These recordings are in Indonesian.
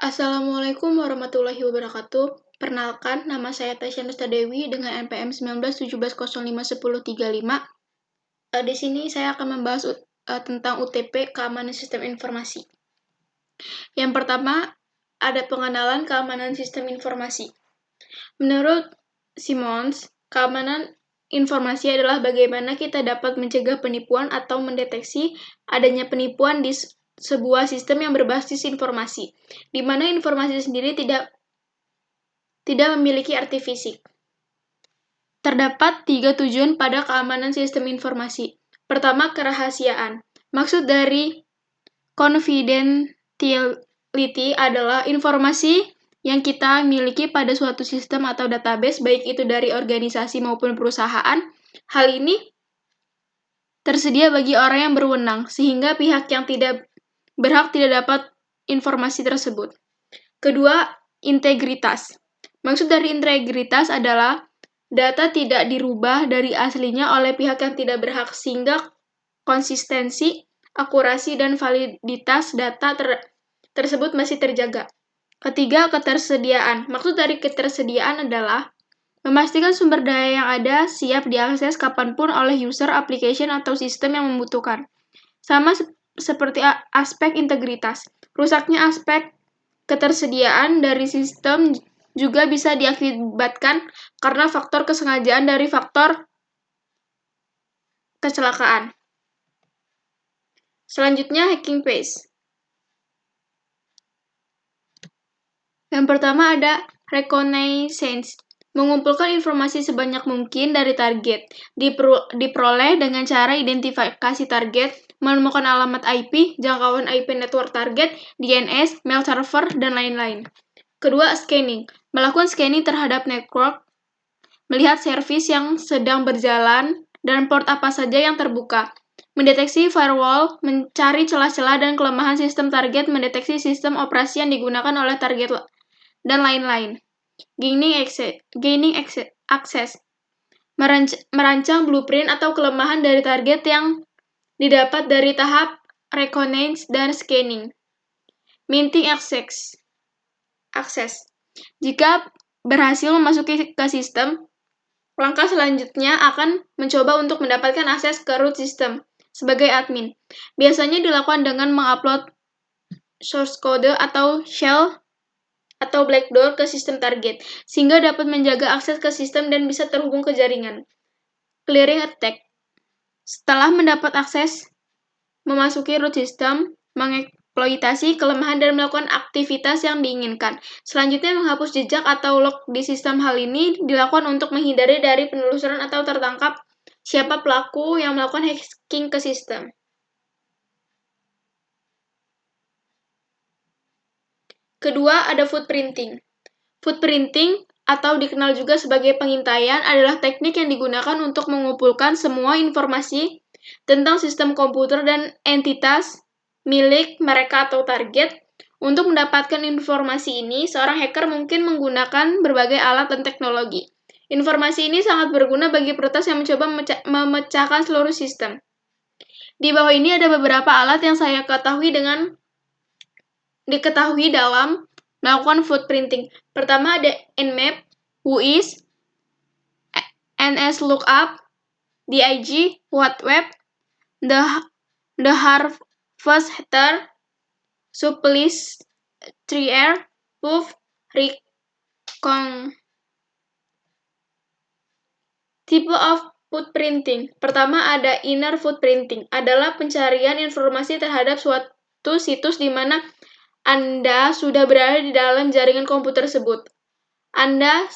Assalamualaikum warahmatullahi wabarakatuh. Perkenalkan, nama saya Tasya Nusta Dewi dengan NPM 1917051035. Di sini saya akan membahas tentang UTP, keamanan sistem informasi. Yang pertama, ada pengenalan keamanan sistem informasi. Menurut Simons, keamanan informasi adalah bagaimana kita dapat mencegah penipuan atau mendeteksi adanya penipuan di sebuah sistem yang berbasis informasi, di mana informasi sendiri tidak memiliki arti fisik. Terdapat 3 tujuan pada keamanan sistem informasi. Pertama, kerahasiaan. Maksud dari confidentiality adalah informasi yang kita miliki pada suatu sistem atau database, baik itu dari organisasi maupun perusahaan. Hal ini tersedia bagi orang yang berwenang, sehingga pihak yang tidak berhak tidak dapat informasi tersebut. Kedua, integritas. Maksud dari integritas adalah data tidak dirubah dari aslinya oleh pihak yang tidak berhak, sehingga konsistensi, akurasi, dan validitas data tersebut masih terjaga. Ketiga, ketersediaan. Maksud dari ketersediaan adalah memastikan sumber daya yang ada siap diakses kapanpun oleh user, application, atau sistem yang membutuhkan. Sama seperti aspek integritas. Rusaknya aspek ketersediaan dari sistem juga bisa diakibatkan karena faktor kesengajaan dari faktor kecelakaan. Selanjutnya, hacking phase. Yang pertama ada reconnaissance. Mengumpulkan informasi sebanyak mungkin dari target. Diperoleh dengan cara identifikasi target, menemukan alamat IP, jangkauan IP network target, DNS, mail server, dan lain-lain. Kedua, scanning. Melakukan scanning terhadap network, melihat servis yang sedang berjalan, dan port apa saja yang terbuka. Mendeteksi firewall, mencari celah-celah dan kelemahan sistem target, mendeteksi sistem operasi yang digunakan oleh target, dan lain-lain. Gaining access. Merancang blueprint atau kelemahan dari target yang didapat dari tahap reconnaissance dan scanning. Minting access. Jika berhasil memasuki ke sistem, langkah selanjutnya akan mencoba untuk mendapatkan akses ke root system sebagai admin. Biasanya dilakukan dengan mengupload source code atau shell atau backdoor ke sistem target, sehingga dapat menjaga akses ke sistem dan bisa terhubung ke jaringan. Clearing attack. Setelah mendapat akses, memasuki root system, mengeksploitasi kelemahan dan melakukan aktivitas yang diinginkan. Selanjutnya, menghapus jejak atau log di sistem. Hal ini dilakukan untuk menghindari dari penelusuran atau tertangkap siapa pelaku yang melakukan hacking ke sistem. Kedua, ada footprinting. Footprinting, atau dikenal juga sebagai pengintaian, adalah teknik yang digunakan untuk mengumpulkan semua informasi tentang sistem komputer dan entitas milik mereka atau target. Untuk mendapatkan informasi ini, seorang hacker mungkin menggunakan berbagai alat dan teknologi. Informasi ini sangat berguna bagi peretas yang mencoba memecahkan seluruh sistem. Di bawah ini ada beberapa alat yang saya diketahui dalam melakukan footprinting. Pertama ada Nmap, WHOIS, NSLOOKUP, DIG, WhatWeb, The Harvester, Supplies3r, Poof, Recon. Tipe of footprinting. Pertama ada inner footprinting, adalah pencarian informasi terhadap suatu situs di mana Anda sudah berada di dalam jaringan komputer tersebut. Anda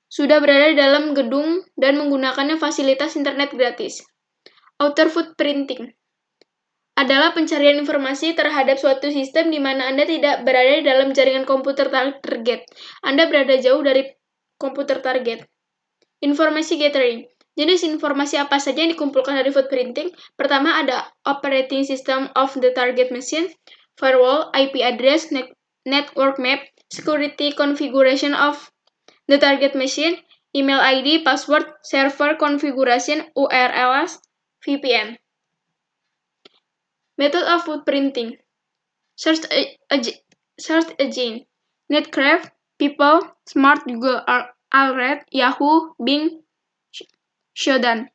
sudah berada di dalam gedung dan menggunakannya fasilitas internet gratis. Outer footprinting adalah pencarian informasi terhadap suatu sistem di mana Anda tidak berada di dalam jaringan komputer target. Anda berada jauh dari komputer target. Informasi gathering. Jenis informasi apa saja yang dikumpulkan dari footprinting? Pertama ada operating system of the target machine, firewall, IP address, network map, security configuration of the target machine, email ID, password, server configuration, URLs, VPN. Method of footprinting. Search engine. Netcraft, People, Smart, Google, Alred, Yahoo, Bing, Shodan.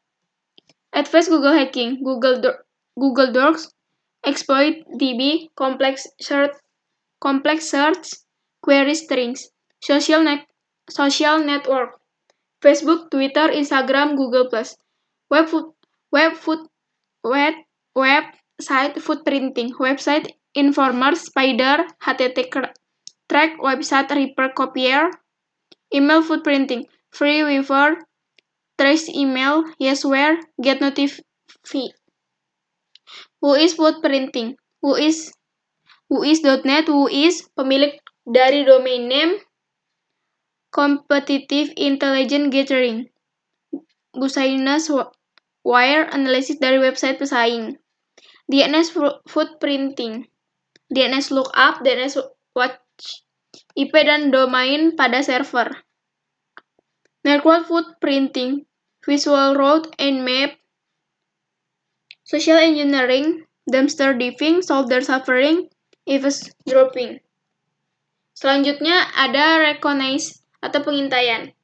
Advanced Google Hacking, Google Docs, Exploit DB, complex search query strings, social network, Facebook, Twitter, Instagram, Google+, website footprinting, website informer, spider, HTTP track, website repair copier, email footprinting, Freewheeler, trace email, Yesware, get notify. Who is footprinting? Whois.net, Whois, pemilik dari domain name Competitive Intelligence Gathering. Business Wire, analisis dari website pesaing. DNS footprinting. DNS lookup, DNS watch, IP dan domain pada server. Network footprinting, visual route and map, social engineering, dumpster diving, solder suffering, eavesdropping. Selanjutnya ada recognize atau pengintaian.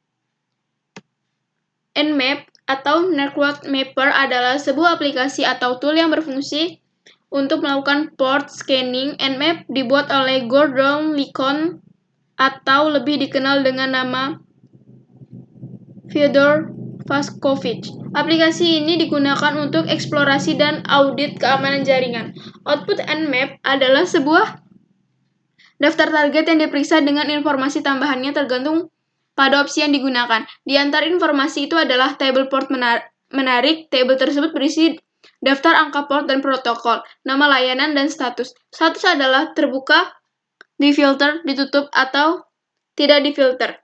Nmap atau Network Mapper adalah sebuah aplikasi atau tool yang berfungsi untuk melakukan port scanning. Nmap dibuat oleh Gordon Likon atau lebih dikenal dengan nama Fyodor Vaskovich. Aplikasi ini digunakan untuk eksplorasi dan audit keamanan jaringan. Output Nmap adalah sebuah daftar target yang diperiksa dengan informasi tambahannya tergantung pada opsi yang digunakan. Di antara informasi itu adalah tabel port menarik. Tabel tersebut berisi daftar angka port dan protokol, nama layanan, dan status. Status adalah terbuka, difilter, ditutup, atau tidak difilter.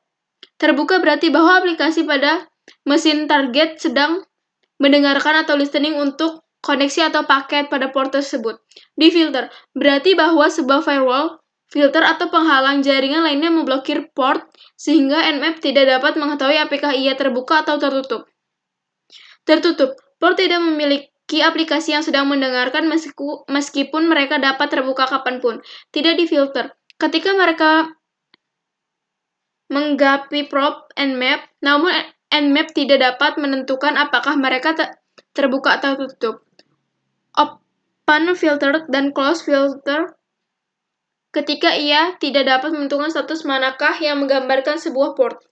Terbuka berarti bahwa aplikasi pada mesin target sedang mendengarkan atau listening untuk koneksi atau paket pada port tersebut. Difilter berarti bahwa sebuah firewall, filter, atau penghalang jaringan lainnya memblokir port sehingga Nmap tidak dapat mengetahui apakah ia terbuka atau tertutup. Tertutup, port tidak memiliki aplikasi yang sedang mendengarkan meskipun mereka dapat terbuka kapanpun. Tidak difilter, ketika mereka menggapi probe Nmap, namun Nmap tidak dapat menentukan apakah mereka terbuka atau tutup. Open filter dan close filter ketika ia tidak dapat menentukan status manakah yang menggambarkan sebuah port.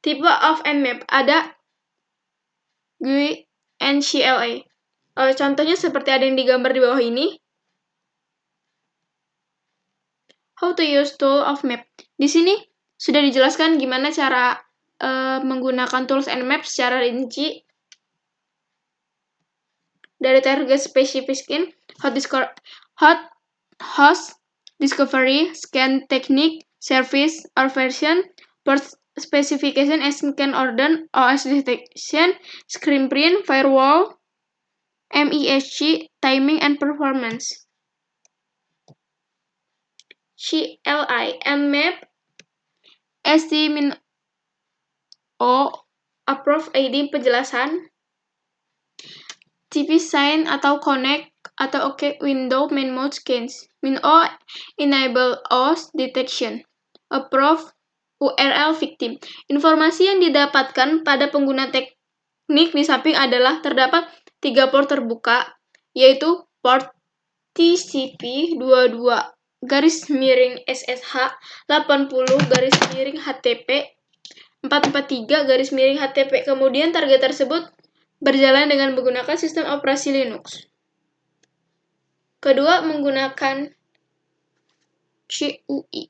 Type of Nmap ada GUI and CLI. Contohnya seperti ada yang digambar di bawah ini. How to use tool of map. Di sini sudah dijelaskan gimana cara menggunakan tools Nmap secara rinci. Dari target specification, host discovery, scan technique, service or version, port specification, scan order, OS detection, screen print, firewall, MESG, timing and performance. CLI, Nmap, ST-O, approve ID penjelasan, TV sign atau connect atau OK window main mode scans. Min-O enable OS detection. Approve URL victim. Informasi yang didapatkan pada pengguna teknik di samping adalah terdapat 3 port terbuka, yaitu port TCP 22 /SSH 80 /HTTP 443 /HTTP. Kemudian target tersebut berjalan dengan menggunakan sistem operasi Linux. Kedua, menggunakan GUI.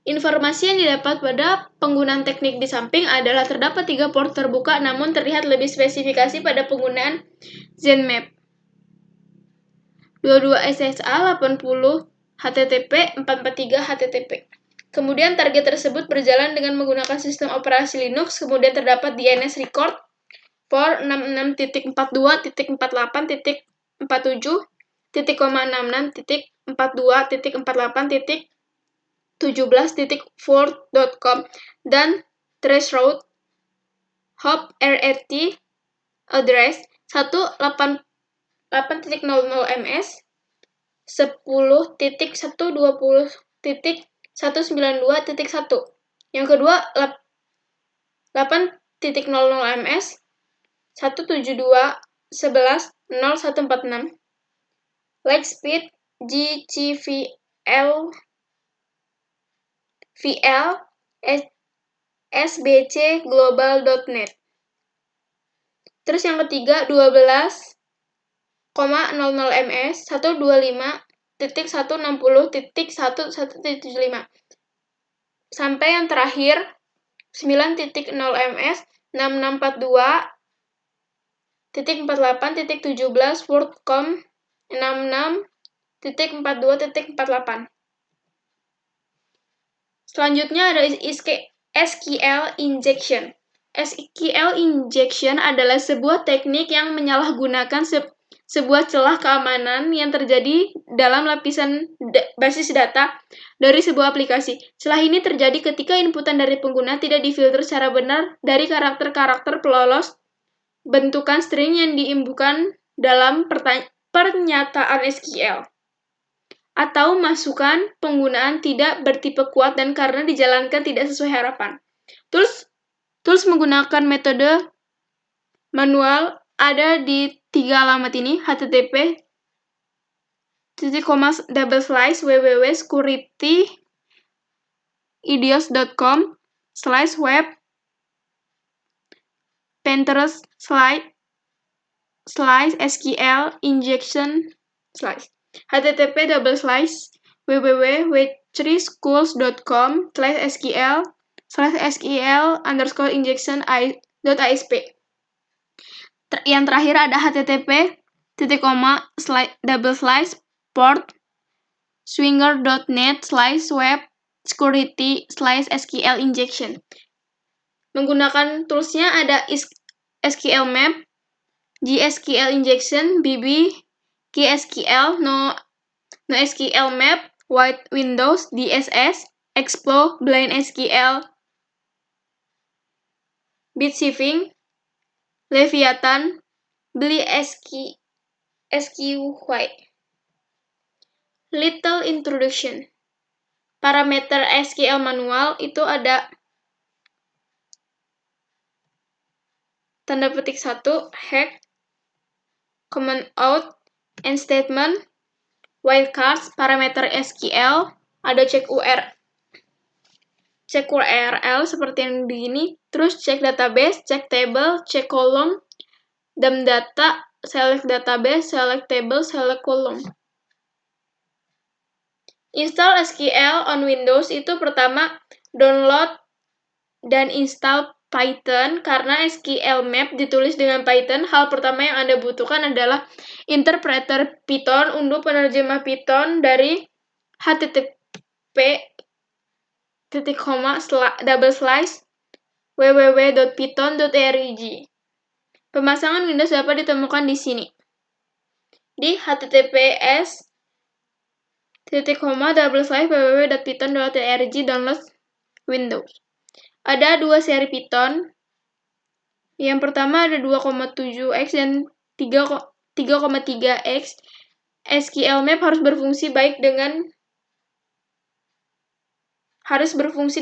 Informasi yang didapat pada penggunaan teknik di samping adalah terdapat 3 port terbuka, namun terlihat lebih spesifikasi pada penggunaan Zenmap. 22 SSH 80 HTTP 443 HTTP. Kemudian target tersebut berjalan dengan menggunakan sistem operasi Linux. Kemudian terdapat DNS record for 66.1.2.48.62.48.17.4.com dan traceroute hop RET address 188.00 ms 10.120.192.1. Yang kedua 8.00 ms 172.11.0146. Lightspeed GCVL sbcglobal.net. Terus yang ketiga 12.00 ms 125.160.1175. Sampai yang terakhir 9.0 ms 6642.48.17 WordCom 66.42.48. Selanjutnya ada SQL injection. SQL injection adalah sebuah teknik yang menyalahgunakan sebuah celah keamanan yang terjadi dalam lapisan basis data dari sebuah aplikasi. Celah ini terjadi ketika inputan dari pengguna tidak difilter secara benar dari karakter-karakter pelolos bentukan string yang diinputkan dalam pernyataan SQL. Atau masukan penggunaan tidak bertipe kuat dan karena dijalankan tidak sesuai harapan. Tools menggunakan metode manual ada di 3 alamat ini, http://www.security-idios.com/web Pinterest/SQL injection/ http://www.schools.com/SQL/injection.asp. Yang terakhir ada http://port/swinger.net/web security/SQL injection. Menggunakan toolsnya ada SQL Map, GSQL Injection, BB, KSQL, NoSQL Map, White Windows, DSS, Explo, Blind SQL, Bitshifting, Leviathan, Bli SQY. Little introduction. Parameter SQL manual itu ada tanda petik 1, hack, command out, end statement, wildcards. Parameter SQL ada cek URL seperti yang begini, terus cek database, cek table, cek kolom, dump data, select database, select table, select kolom. Install SQL on Windows itu pertama download dan install Python. Karena SQL Map ditulis dengan Python, hal pertama yang Anda butuhkan adalah interpreter Python untuk penerjemah Python dari http://www.python.org. Pemasangan Windows dapat ditemukan di sini. Di https://www.python.org download Windows. Ada 2 seri Python. Yang pertama ada 2,7x dan 3,3x. SQL Map harus berfungsi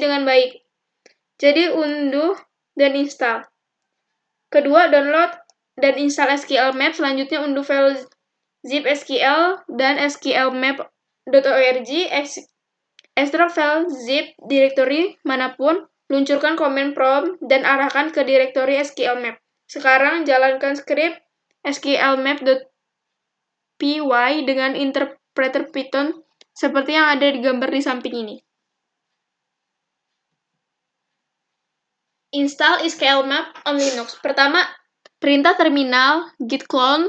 dengan baik. Jadi unduh dan install. Kedua, download dan install SQL Map. Selanjutnya unduh file zip SQL dan sqlmap.org. Extract file zip directory manapun. Luncurkan command prompt dan arahkan ke direktori SQL Map. Sekarang jalankan script sqlmap.py dengan interpreter Python seperti yang ada di gambar di samping ini. Install SQL Map on Linux. Pertama, perintah terminal git clone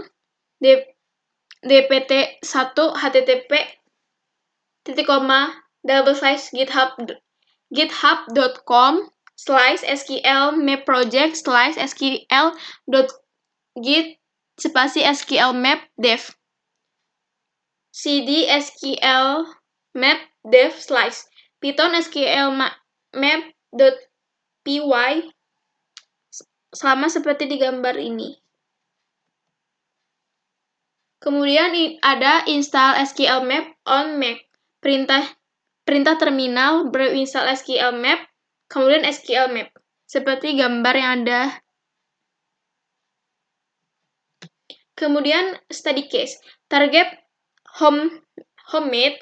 dpt1 http://github.com/sqlmapproject/sql.git /sqlmap-dev cd sqlmap-dev/ python sqlmap.py sama seperti di gambar ini. Kemudian ada install SQL Map on Mac. Perintah terminal berinstall SQL Map, kemudian SQL Map. Seperti gambar yang ada. Kemudian study case. Target homemade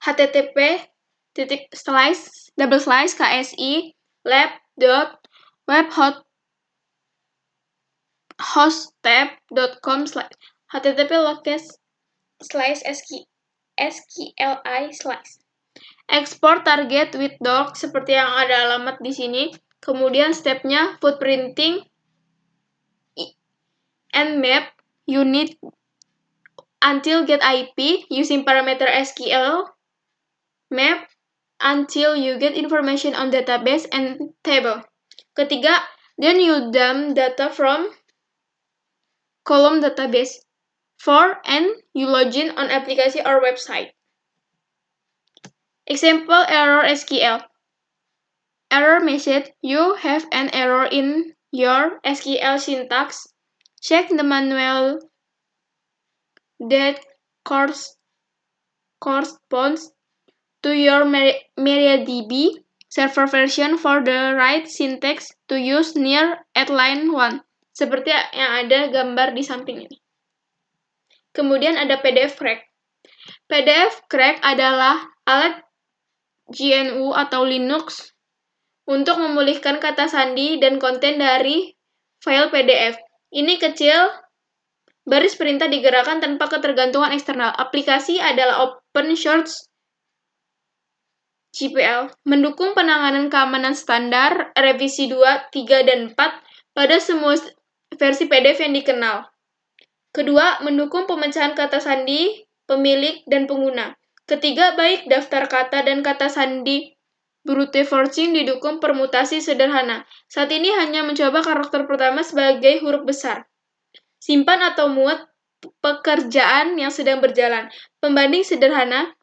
http://ksi lab.webhostab.com http://skli/ export target with doc seperti yang ada alamat di sini. Kemudian stepnya footprinting and map unit until get IP using parameter SQL map until you get information on database and table. Ketiga, then you dump data from column database. 4, and you login on application or website. Example error SQL. Error message, you have an error in your SQL syntax. Check the manual that corresponds to your MariaDB server version for the right syntax to use near at line 1. Seperti yang ada gambar di samping ini. Kemudian ada PDF Crack. PDF Crack adalah alat GNU atau Linux untuk memulihkan kata sandi dan konten dari file PDF. Ini kecil, baris perintah digerakkan tanpa ketergantungan eksternal. Aplikasi adalah open source GPL, mendukung penanganan keamanan standar revisi 2, 3, dan 4 pada semua versi PDF yang dikenal. Kedua, mendukung pemecahan kata sandi, pemilik, dan pengguna. Ketiga, baik daftar kata dan kata sandi brute forcing didukung permutasi sederhana. Saat ini hanya mencoba karakter pertama sebagai huruf besar. Simpan atau muat pekerjaan yang sedang berjalan. Pembanding sederhana.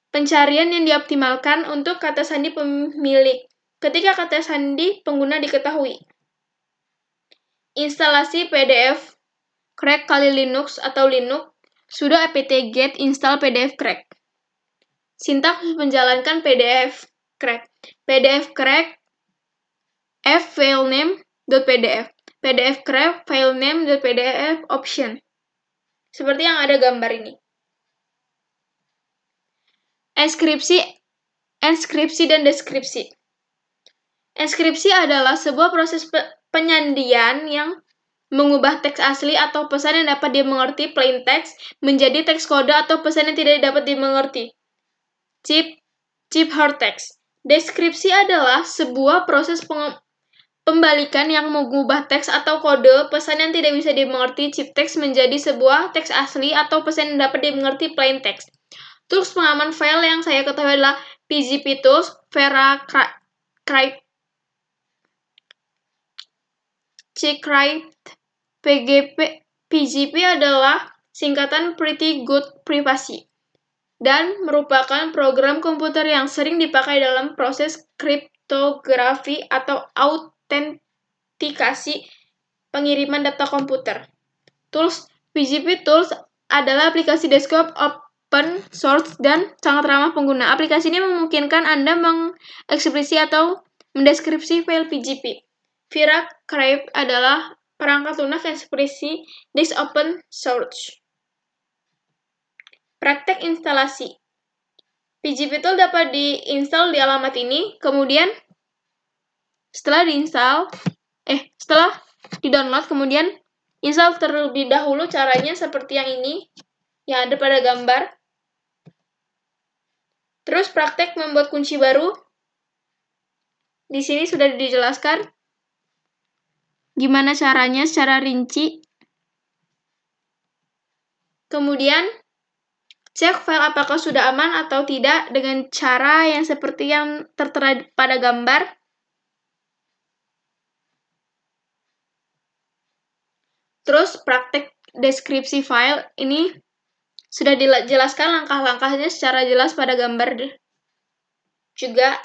Pencarian yang dioptimalkan untuk kata sandi pemilik. Ketika kata sandi pengguna diketahui. Instalasi PDF Crack kali Linux atau Linux. Sudo apt-get install PDF Crack. Sintaks menjalankan PDF Crack. PDF Crack ffilename.pdf. PDF Crack filename.pdf option. Seperti yang ada gambar ini. Enskripsi dan deskripsi. Enskripsi adalah sebuah proses penyandian yang mengubah teks asli atau pesan yang dapat dimengerti plain text menjadi teks kode atau pesan yang tidak dapat dimengerti ciphertext. Deskripsi adalah sebuah proses pembalikan yang mengubah teks atau kode pesan yang tidak bisa dimengerti ciptext menjadi sebuah teks asli atau pesan yang dapat dimengerti plain text. Tools pengaman file yang saya ketahui adalah PGP Tools, Checkwrite, PGP adalah singkatan Pretty Good Privacy dan merupakan program komputer yang sering dipakai dalam proses kriptografi atau autentikasi pengiriman data komputer. PGP Tools adalah aplikasi desktop open source dan sangat ramah pengguna. Aplikasi ini memungkinkan Anda mengekspresi atau mendeskripsi file PGP. VeraCrypt adalah perangkat lunak ekspresi disk open source. Praktek instalasi. PGP Tool dapat diinstal di alamat ini, kemudian setelah di-download, kemudian install terlebih dahulu. Caranya seperti yang ini, yang ada pada gambar. Terus praktek membuat kunci baru. Di sini sudah dijelaskan gimana caranya secara rinci. Kemudian cek file apakah sudah aman atau tidak dengan cara yang seperti yang tertera pada gambar. Terus praktek deskripsi file ini sudah dijelaskan langkah-langkahnya secara jelas pada gambar juga.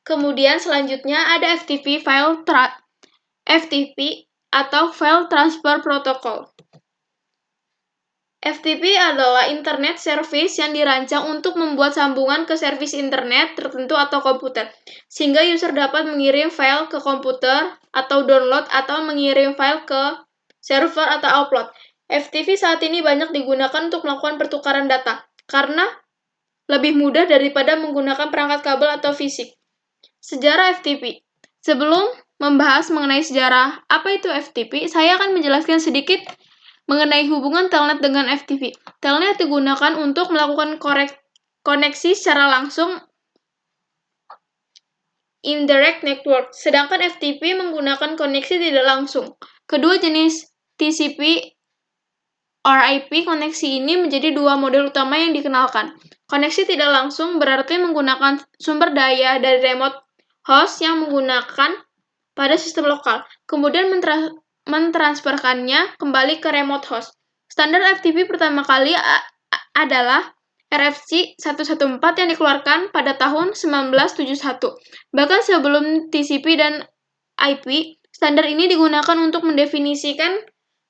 Kemudian selanjutnya ada FTP atau File Transfer Protocol. FTP adalah Internet Service yang dirancang untuk membuat sambungan ke servis internet tertentu atau komputer, sehingga user dapat mengirim file ke komputer atau download atau mengirim file ke server atau upload. FTP saat ini banyak digunakan untuk melakukan pertukaran data, karena lebih mudah daripada menggunakan perangkat kabel atau fisik. Sejarah FTP. Sebelum membahas mengenai sejarah apa itu FTP, saya akan menjelaskan sedikit mengenai hubungan telnet dengan FTP. Telnet digunakan untuk melakukan koneksi secara langsung indirect network, sedangkan FTP menggunakan koneksi tidak langsung. Kedua jenis TCP or IP koneksi ini menjadi dua model utama yang dikenalkan. Koneksi tidak langsung berarti menggunakan sumber daya dari remote host yang menggunakan pada sistem lokal, kemudian mentransferkannya kembali ke remote host. Standar FTP pertama kali adalah RFC 114 yang dikeluarkan pada tahun 1971. Bahkan sebelum TCP dan IP, standar ini digunakan untuk mendefinisikan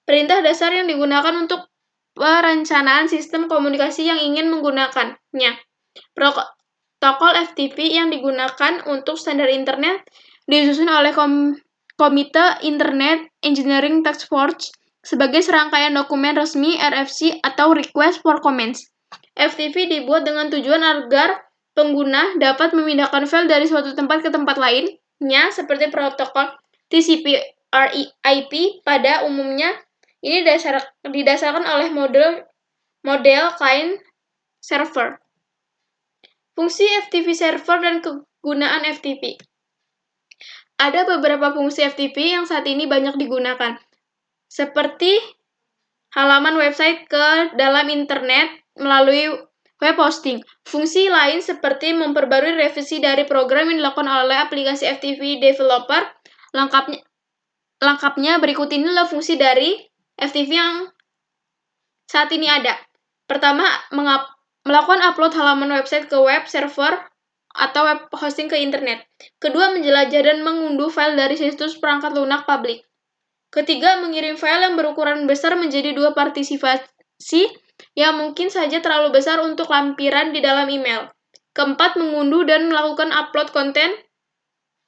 perintah dasar yang digunakan untuk perencanaan sistem komunikasi yang ingin menggunakannya. Protokol FTP yang digunakan untuk standar internet disusun oleh Komite Internet Engineering Task Force sebagai serangkaian dokumen resmi RFC atau Request for Comments. FTP dibuat dengan tujuan agar pengguna dapat memindahkan file dari suatu tempat ke tempat lainnya, seperti protokol TCP or IP pada umumnya. Ini didasarkan oleh model client server. Fungsi FTP server dan kegunaan FTP. Ada beberapa fungsi FTP yang saat ini banyak digunakan, seperti halaman website ke dalam internet melalui web hosting. Fungsi lain seperti memperbarui revisi dari program yang dilakukan oleh aplikasi FTP developer. Lengkapnya berikut ini adalah fungsi dari FTP yang saat ini ada. Pertama, melakukan upload halaman website ke web server atau web hosting ke internet. Kedua, menjelajah dan mengunduh file dari situs perangkat lunak publik. Ketiga, mengirim file yang berukuran besar menjadi dua partisipasi yang mungkin saja terlalu besar untuk lampiran di dalam email. Keempat, mengunduh dan melakukan upload konten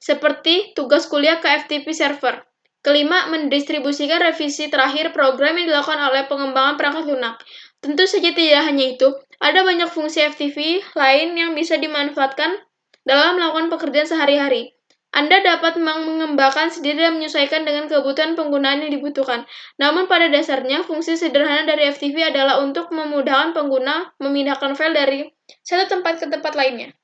seperti tugas kuliah ke FTP server. Kelima, mendistribusikan revisi terakhir program yang dilakukan oleh pengembangan perangkat lunak. Tentu saja tidak hanya itu, ada banyak fungsi FTP lain yang bisa dimanfaatkan dalam melakukan pekerjaan sehari-hari. Anda dapat mengembangkan sendiri dan menyesuaikan dengan kebutuhan penggunaan yang dibutuhkan. Namun pada dasarnya, fungsi sederhana dari FTP adalah untuk memudahkan pengguna memindahkan file dari satu tempat ke tempat lainnya.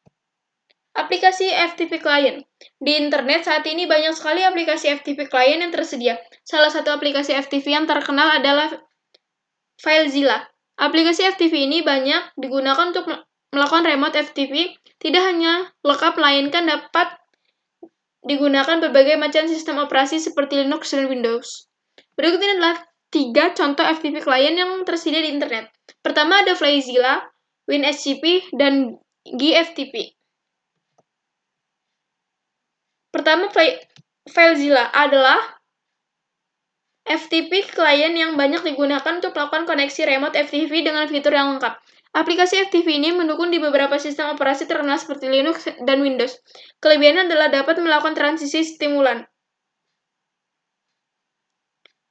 Aplikasi FTP Client. Di internet saat ini banyak sekali aplikasi FTP Client yang tersedia. Salah satu aplikasi FTP yang terkenal adalah FileZilla. Aplikasi FTP ini banyak digunakan untuk melakukan remote FTP, tidak hanya lengkap melainkan dapat digunakan berbagai macam sistem operasi seperti Linux dan Windows. Berikut ini adalah 3 contoh FTP Client yang tersedia di internet. Pertama ada FileZilla, WinSCP, dan GFTP. Pertama, FileZilla adalah FTP client yang banyak digunakan untuk melakukan koneksi remote FTP dengan fitur yang lengkap. Aplikasi FTP ini mendukung di beberapa sistem operasi terkenal seperti Linux dan Windows. Kelebihannya adalah dapat melakukan transisi stimulan.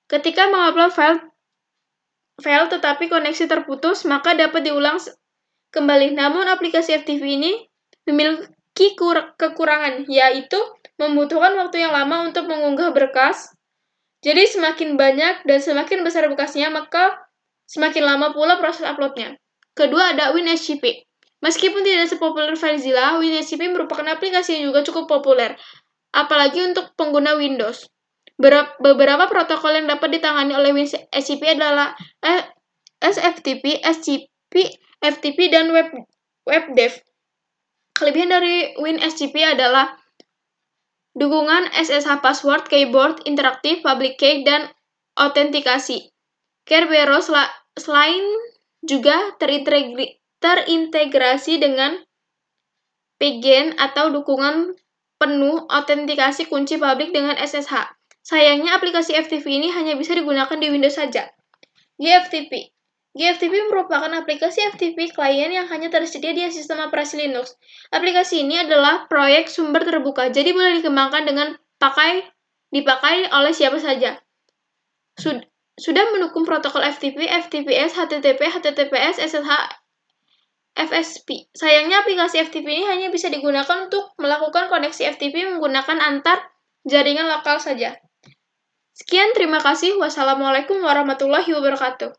Ketika mengupload file tetapi koneksi terputus, maka dapat diulang kembali. Namun aplikasi FTP ini memiliki kekurangan, yaitu membutuhkan waktu yang lama untuk mengunggah berkas. Jadi semakin banyak dan semakin besar berkasnya, maka semakin lama pula proses uploadnya. Kedua ada WinSCP. Meskipun tidak sepopuler FileZilla, WinSCP merupakan aplikasi yang juga cukup populer, apalagi untuk pengguna Windows. Beberapa protokol yang dapat ditangani oleh WinSCP adalah SFTP, SCP, FTP, dan WebDev. Kelebihan dari WinSCP adalah dukungan SSH password, keyboard, interaktif, public key, dan autentikasi. Kerberos selain juga terintegrasi dengan PGN atau dukungan penuh autentikasi kunci publik dengan SSH. Sayangnya aplikasi FTP ini hanya bisa digunakan di Windows saja. GFTP. GFTP merupakan aplikasi FTP klien yang hanya tersedia di sistem operasi Linux. Aplikasi ini adalah proyek sumber terbuka, jadi boleh dikembangkan dengan dipakai oleh siapa saja. Sudah mendukung protokol FTP, FTPS, HTTP, HTTPS, SSH, FSP. Sayangnya aplikasi FTP ini hanya bisa digunakan untuk melakukan koneksi FTP menggunakan antar jaringan lokal saja. Sekian, terima kasih. Wassalamualaikum warahmatullahi wabarakatuh.